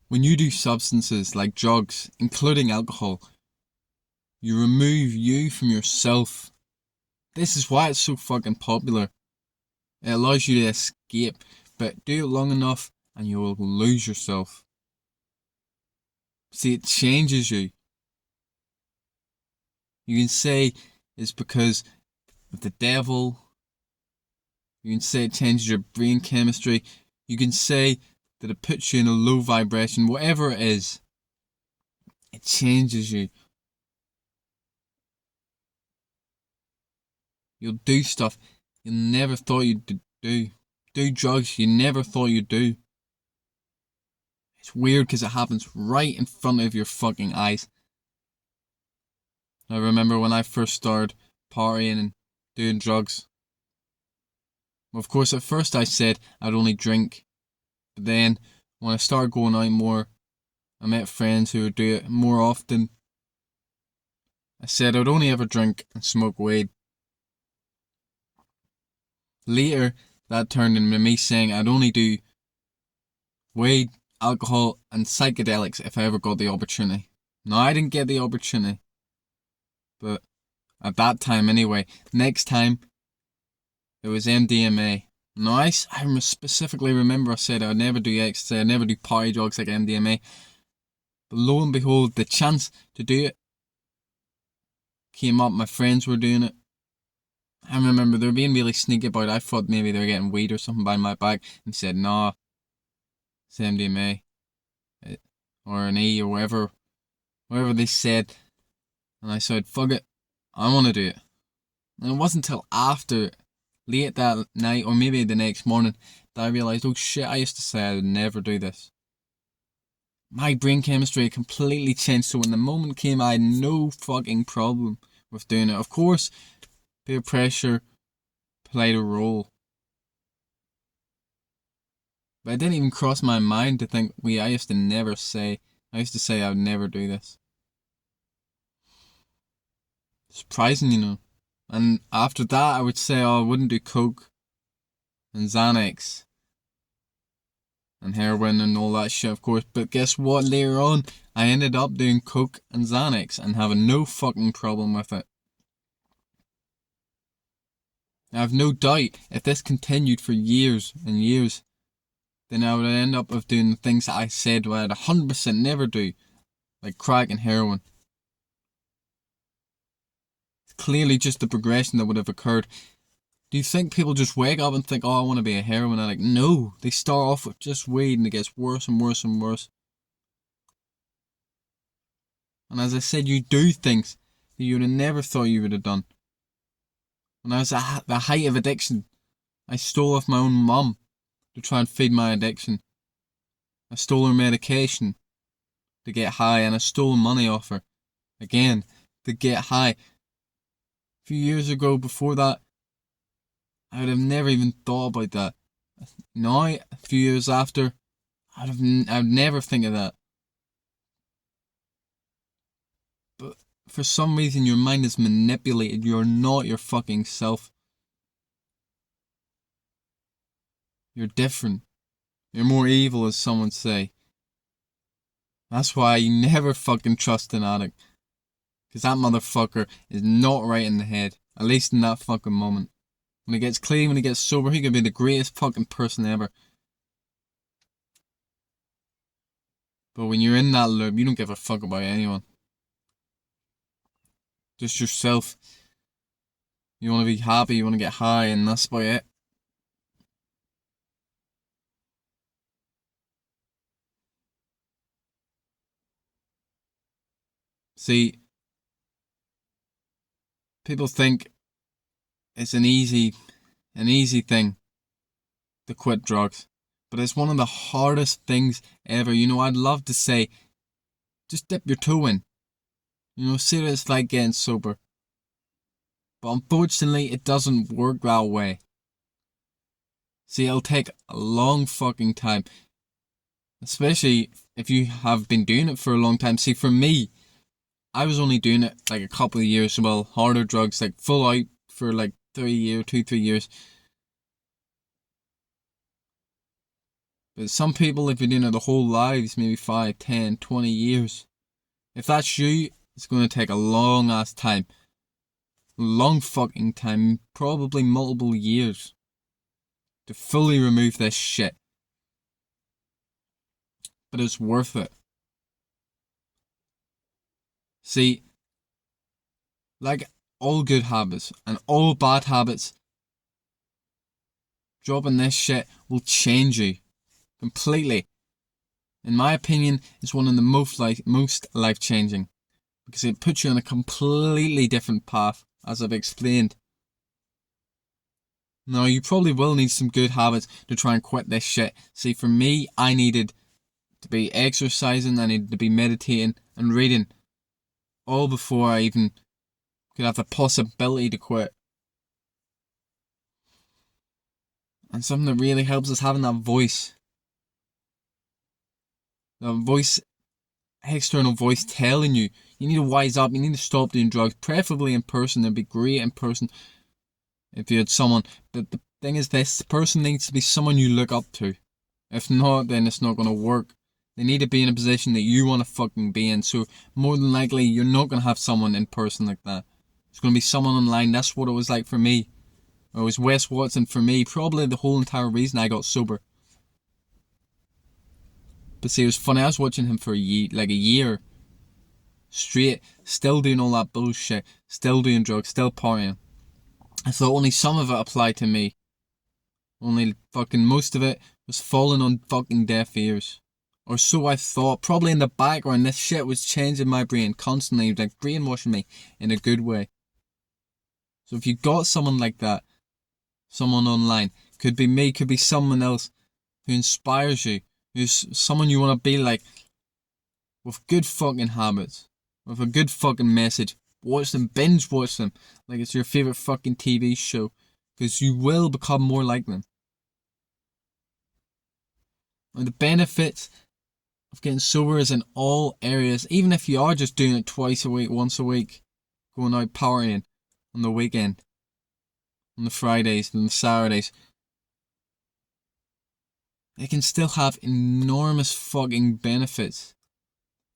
When you do substances like drugs, including alcohol, you remove you from yourself. This is why it's so fucking popular. It allows you to escape, but do it long enough and you will lose yourself. See, it changes you. You can say it's because of the devil. You can say it changes your brain chemistry. You can say that it puts you in a low vibration. Whatever it is, it changes you. You'll do stuff you never thought you'd do. Do drugs you never thought you'd do. It's weird because it happens right in front of your fucking eyes. I remember when I first started partying and doing drugs. Of course, at first I said I'd only drink. But then, when I started going out more, I met friends who would do it more often. I said I'd only ever drink and smoke weed. Later, that turned into me saying I'd only do weed, alcohol, and psychedelics if I ever got the opportunity. Now, I didn't get the opportunity. But at that time anyway, next time, it was MDMA. Now, I specifically remember I said I'd never do ecstasy, I'd never do party drugs like MDMA. But lo and behold, the chance to do it came up. My friends were doing it. I remember they were being really sneaky about it. I thought maybe they were getting weed or something behind my back, and said, nah, it's MDMA. Or an E or whatever they said. And I said, fuck it, I want to do it. And it wasn't until after, late that night, or maybe the next morning, that I realised, oh shit, I used to say I would never do this. My brain chemistry completely changed, so when the moment came, I had no fucking problem with doing it. Of course, peer pressure played a role. But it didn't even cross my mind to think, I used to say I would never do this. Surprising, you know. And after that, I would say, I wouldn't do coke and Xanax and heroin and all that shit, of course. But guess what? Later on, I ended up doing coke and Xanax and having no fucking problem with it. I have no doubt if this continued for years and years, then I would end up of doing the things that I said I'd 100% never do, like crack and heroin. It's clearly just the progression that would have occurred. Do you think people just wake up and think, oh, I want to be a heroin addict? No, they start off with just weed and it gets worse and worse and worse. And as I said, you do things that you would have never thought you would have done. When I was at the height of addiction, I stole off my own mum to try and feed my addiction. I stole her medication to get high, and I stole money off her, again, to get high. A few years ago, before that, I would have never even thought about that. Now, a few years after, I would never think of that. But for some reason, your mind is manipulated. You're not your fucking self. You're different. You're more evil, as some would say. That's why you never fucking trust an addict. Because that motherfucker is not right in the head. At least in that fucking moment. When he gets clean, when he gets sober, he could be the greatest fucking person ever. But when you're in that loop, you don't give a fuck about anyone. Just yourself. You want to be happy, you want to get high, and that's about it. See, people think it's an easy thing to quit drugs. But it's one of the hardest things ever. You know, I'd love to say, just dip your toe in. You know, see what it's like getting sober. But unfortunately, it doesn't work that way. See, it'll take a long fucking time. Especially if you have been doing it for a long time. See, for me, I was only doing it like a couple of years. Well, harder drugs, like full out for like 3 years. But some people have been doing it their whole lives, maybe 5, 10, 20 years. If that's you, it's going to take a long ass time. Long fucking time, probably multiple years, to fully remove this shit. But it's worth it. See, like all good habits and all bad habits, dropping this shit will change you completely. In my opinion, it's one of the most life-changing, because it puts you on a completely different path, as I've explained. Now, you probably will need some good habits to try and quit this shit. See, for me, I needed to be exercising, I needed to be meditating and reading, all before I even could have the possibility to quit. And something that really helps is having that voice. That voice, external voice telling you, you need to wise up, you need to stop doing drugs, preferably in person. It'd be great in person if you had someone. But the thing is, this person needs to be someone you look up to. If not, then it's not going to work. They need to be in a position that you want to fucking be in. So more than likely, you're not going to have someone in person like that. It's going to be someone online. That's what it was like for me. It was Wes Watson for me. Probably the whole entire reason I got sober. But see, it was funny. I was watching him for a year straight, still doing all that bullshit, still doing drugs, still partying. I thought only some of it applied to me. Only fucking most of it was falling on fucking deaf ears. Or so I thought. Probably in the background, this shit was changing my brain constantly, like brainwashing me in a good way. So if you got someone like that, someone online, could be me, could be someone else who inspires you, who's someone you want to be like, with good fucking habits, with a good fucking message, watch them, binge watch them, like it's your favourite fucking TV show, because you will become more like them. And the benefits of getting sober is in all areas, even if you are just doing it twice a week, once a week, going out partying on the weekend, on the Fridays and the Saturdays. It can still have enormous fucking benefits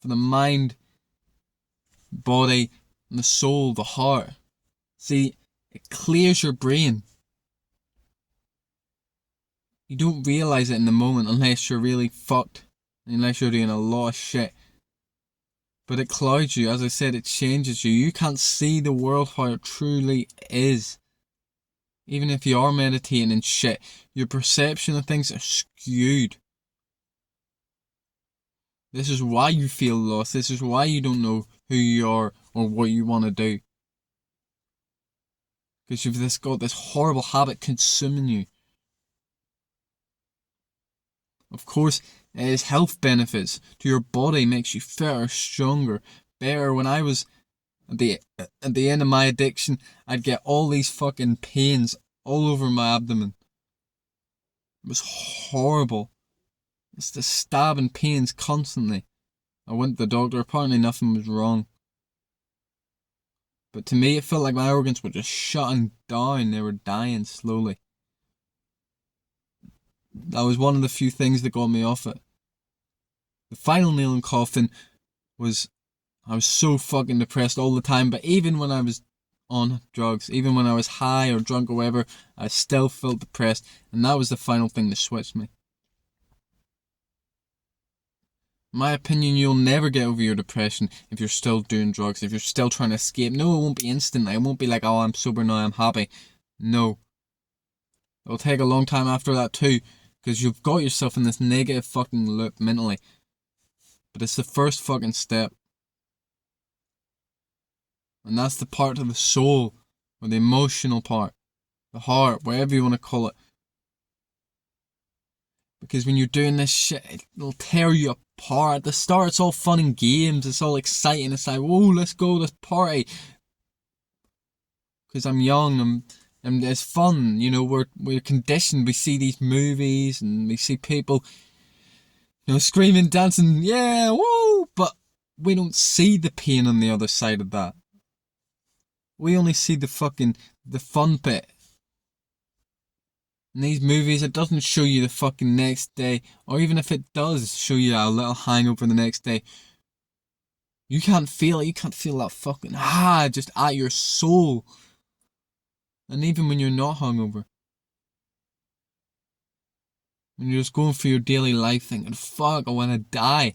for the mind, body, and the soul, the heart. See, it clears your brain. You don't realise it in the moment unless you're really fucked, unless you're doing a lot of shit. But it clouds you, as I said, it changes you. You can't see the world how it truly is. Even if you are meditating and shit, your perception of things are skewed. This is why you feel lost. This is why you don't know who you are or what you want to do. Because you've got this horrible habit consuming you. Of course, it has health benefits to your body, makes you fitter, stronger, better. When I was at the end of my addiction, I'd get all these fucking pains all over my abdomen. It was horrible. It's the stabbing pains constantly. I went to the doctor, apparently nothing was wrong. But to me, it felt like my organs were just shutting down, they were dying slowly. That was one of the few things that got me off it. The final nail in the coffin was, I was so fucking depressed all the time, but even when I was on drugs, even when I was high or drunk or whatever, I still felt depressed, and that was the final thing that switched me. In my opinion, you'll never get over your depression if you're still doing drugs, if you're still trying to escape. No, it won't be instant. It won't be like, oh, I'm sober now, I'm happy. No. It'll take a long time after that too, because you've got yourself in this negative fucking loop mentally. But it's the first fucking step. And that's the part of the soul, or the emotional part, the heart, whatever you want to call it. Because when you're doing this shit, it'll tear you apart. At the start, it's all fun and games, it's all exciting. It's like, whoa, let's go, let's party. Because I'm young, and it's fun, you know, we're conditioned. We see these movies, and we see people, you know, screaming, dancing, yeah, woo! But we don't see the pain on the other side of that. We only see the fun bit. In these movies, it doesn't show you the fucking next day, or even if it does show you a little hangover the next day, you can't feel it. You can't feel that fucking just at your soul. And even when you're not hungover, when you're just going through your daily life thinking, fuck, I want to die,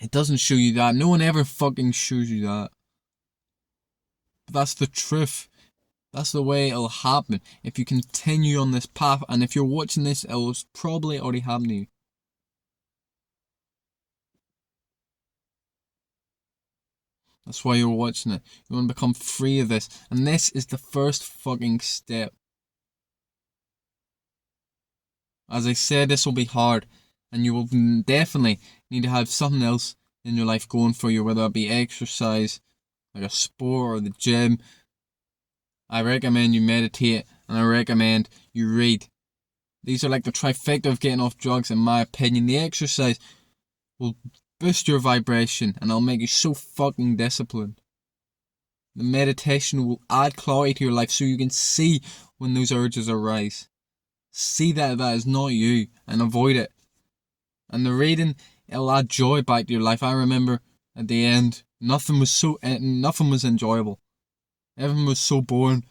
it doesn't show you that. No one ever fucking shows you that. But that's the truth. That's the way it'll happen if you continue on this path. And if you're watching this, it'll probably already happen to you. That's why you're watching it. You want to become free of this. And this is the first fucking step. As I said, this will be hard. And you will definitely need to have something else in your life going for you, whether it be exercise, like a sport, or the gym. I recommend you meditate, and I recommend you read. These are like the trifecta of getting off drugs, in my opinion. The exercise will boost your vibration, and it'll make you so fucking disciplined. The meditation will add clarity to your life so you can see when those urges arise. See that is not you, and avoid it. And the reading, it'll add joy back to your life. I remember at the end, nothing was enjoyable. Everything was so boring.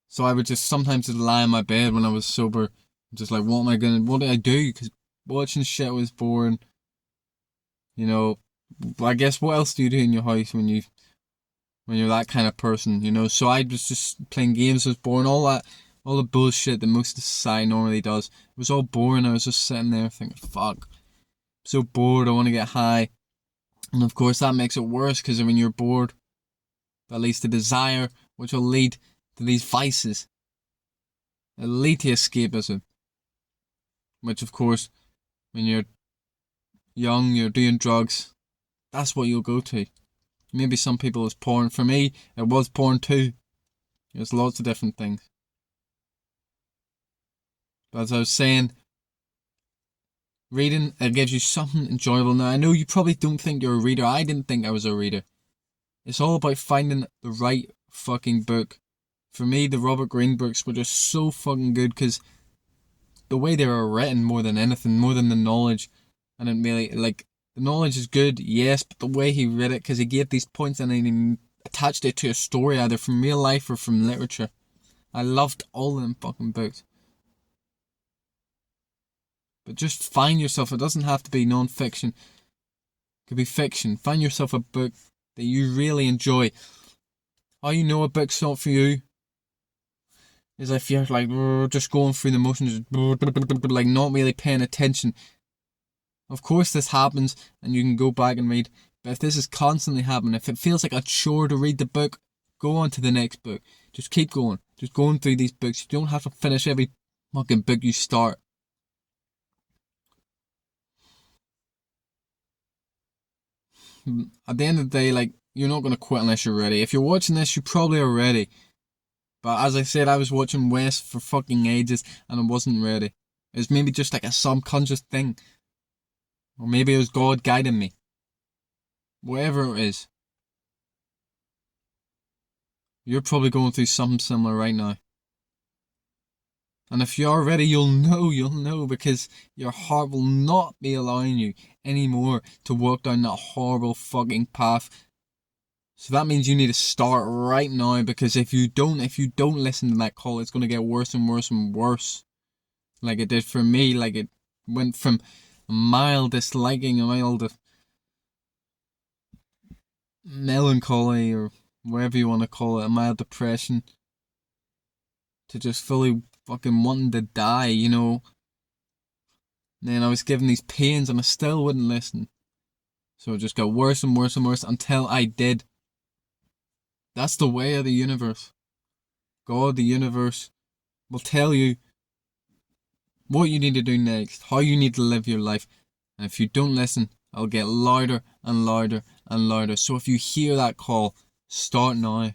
So I would just sometimes just lie in my bed when I was sober, just like, what did I do? Because watching shit was boring. You know, I guess what else do you do in your house when you're that kind of person, you know? So I was just playing games, was boring, all the bullshit that most of society normally does. It was all boring. I was just sitting there thinking, fuck, I'm so bored, I want to get high. And of course that makes it worse, because when you're bored, that leads to desire, which will lead to these vices. It'll lead to escapism. Which of course, when you're young, you're doing drugs, that's what you'll go to. Maybe some people it's porn. For me, it was porn too. There's lots of different things. But as I was saying, reading, it gives you something enjoyable. Now, I know you probably don't think you're a reader. I didn't think I was a reader. It's all about finding the right fucking book. For me, the Robert Greene books were just so fucking good, because the way they were written, more than anything, more than the knowledge. And it really, like, the knowledge is good, yes, but the way he read it, because he gave these points and he attached it to a story, either from real life or from literature. I loved all of them fucking books. But just find yourself, it doesn't have to be non-fiction. It could be fiction. Find yourself a book that you really enjoy. How you know a book's not for you is if you're like just going through the motions, like not really paying attention. Of course this happens and you can go back and read, but if this is constantly happening, if it feels like a chore to read the book, go on to the next book. Just keep going. Just going through these books. You don't have to finish every fucking book you start. At the end of the day, like, you're not going to quit unless you're ready. If you're watching this, you probably are ready. But as I said, I was watching West for fucking ages and I wasn't ready. It was maybe just like a subconscious thing. Or maybe it was God guiding me. Whatever it is. You're probably going through something similar right now. And if you're ready, you'll know, because your heart will not be allowing you anymore to walk down that horrible fucking path. So that means you need to start right now, because if you don't listen to that call, it's going to get worse and worse and worse. Like it did for me. Like it went from a mild disliking, a mild melancholy, or whatever you want to call it, a mild depression, to just fully fucking wanting to die, you know. And then I was given these pains and I still wouldn't listen. So it just got worse and worse and worse until I did. That's the way of the universe. God, the universe, will tell you what you need to do next, how you need to live your life. And if you don't listen, it'll get louder and louder and louder. So if you hear that call, start now.